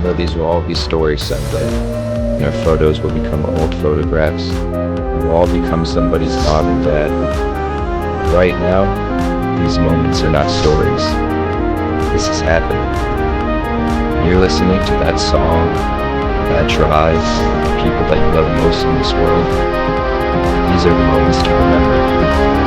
know these will all be stories someday, and our photos will become old photographs. We'll all become somebody's mom and dad. Right now, these moments are not stories. This is happening. You're listening to that song, that drive, the people that you love most in this world. These are the moments to remember.